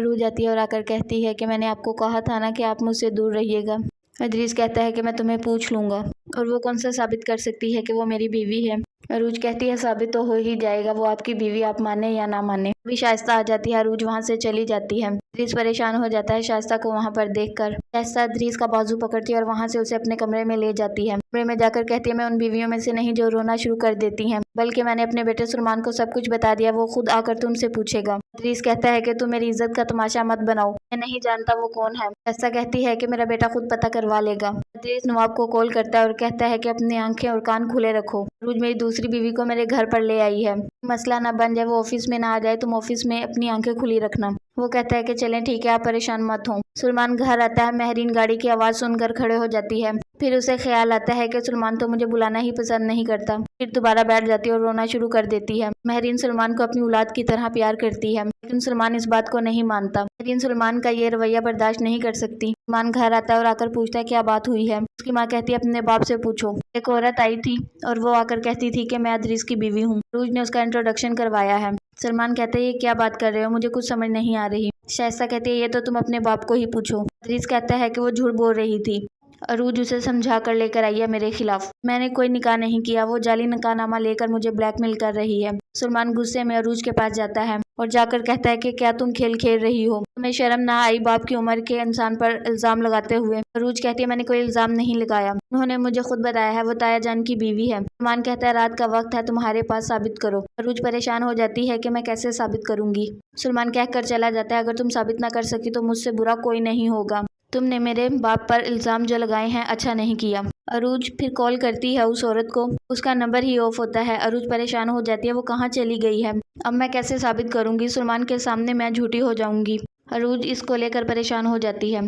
روج آتی ہے اور آ کر کہتی ہے کہ میں نے آپ کو کہا تھا نا کہ آپ مجھ سے دور رہیے گا۔ ادریس کہتا ہے کہ میں تمہیں پوچھ لوں گا، اور وہ کون سا ثابت کر سکتی ہے کہ وہ میری بیوی ہے؟ عروج کہتی ہے ثابت تو ہو ہی جائے گا، وہ آپ کی بیوی آپ مانے یا نہ مانے۔ ابھی شائستہ آ جاتی ہے، عروج وہاں سے چلی جاتی ہے۔ ادریس پریشان ہو جاتا ہے شائستہ کو وہاں پر دیکھ کر۔ شائستہ ادریس کا بازو پکڑتی ہے اور وہاں سے اسے اپنے کمرے میں لے جاتی ہے۔ کمرے میں جا کر کہتی ہے میں ان بیویوں میں سے نہیں جو رونا شروع کر دیتی ہیں، بلکہ میں نے اپنے بیٹے سلمان کو سب کچھ بتا دیا، وہ خود آ کر تم سے پوچھے گا۔ ادریس کہتا ہے کہ تم میری عزت کا تماشا مت بناؤ، میں نہیں جانتا وہ کون ہے۔ شائستہ کہتی ہے کہ میرا بیٹا خود پتہ کروا لے گا۔ ادریس نواب کو کال کرتا ہے اور کہتا ہے کہ اپنی آنکھیں اور کان کھلے رکھو، عروج میری دوسری بیوی کو میرے گھر پر لے آئی ہے، مسئلہ نہ بن جائے وہ آفس میں نہ آ جائے، تم آفس میں اپنی آنکھیں کھلی رکھنا۔ وہ کہتا ہے کہ چلیں ٹھیک ہے، آپ پریشان مت ہوں۔ سلمان گھر آتا ہے، مہرین گاڑی کی آواز سن کر کھڑے ہو جاتی ہے۔ پھر اسے خیال آتا ہے کہ سلمان تو مجھے بلانا ہی پسند نہیں کرتا۔ پھر دوبارہ بیٹھ جاتی ہے اور رونا شروع کر دیتی ہے۔ مہرین سلمان کو اپنی اولاد کی طرح پیار کرتی ہے، لیکن سلمان اس بات کو نہیں مانتا۔ مہرین سلمان کا یہ رویہ برداشت نہیں کر سکتی۔ سلمان گھر آتا ہے اور آ کر پوچھتا ہے کیا بات ہوئی ہے۔ اس کی ماں کہتی ہے اپنے باپ سے پوچھو، ایک عورت آئی تھی اور وہ آ کر کہتی تھی کہ میں ادریس کی بیوی ہوں، عروج نے اس کا انٹروڈکشن کروایا ہے۔ سلمان کہتے ہیں یہ کیا بات کر رہے ہو، مجھے کچھ سمجھ نہیں آ رہی۔ شائستہ کہتی ہے یہ تو تم اپنے باپ کو ہی پوچھو۔ ادریس کہتا ہے کہ وہ جھوٹ بول رہی تھی، عروج اسے سمجھا کر لے کر آئی ہے میرے خلاف، میں نے کوئی نکاح نہیں کیا، وہ جعلی نکاح نامہ لے کر مجھے بلیک میل کر رہی ہے۔ سلمان غصے میں عروج کے پاس جاتا ہے اور جا کر کہتا ہے کہ کیا تم کھیل کھیل رہی ہو، تمہیں شرم نہ آئی باپ کی عمر کے انسان پر الزام لگاتے ہوئے؟ عروج کہتی ہے میں نے کوئی الزام نہیں لگایا، انہوں نے مجھے خود بتایا ہے، وہ تایا جان کی بیوی ہے۔ سلمان کہتا ہے رات کا وقت ہے، تمہارے پاس ثابت کرو۔ عروج پریشان ہو جاتی ہے کہ میں کیسے ثابت کروں گی؟ سلمان کہہ کر چلا جاتا ہے اگر تم ثابت نہ کر سکی تو مجھ سے برا کوئی نہیں ہوگا، تم نے میرے باپ پر الزام جو لگائے ہیں اچھا نہیں کیا۔ عروج پھر کال کرتی ہے اس عورت کو، اس کا نمبر ہی آف ہوتا ہے۔ عروج پریشان ہو جاتی ہے وہ کہاں چلی گئی ہے، اب میں کیسے ثابت کروں گی، سلمان کے سامنے میں جھوٹی ہو جاؤں گی۔ عروج اس کو لے کر پریشان ہو جاتی ہے۔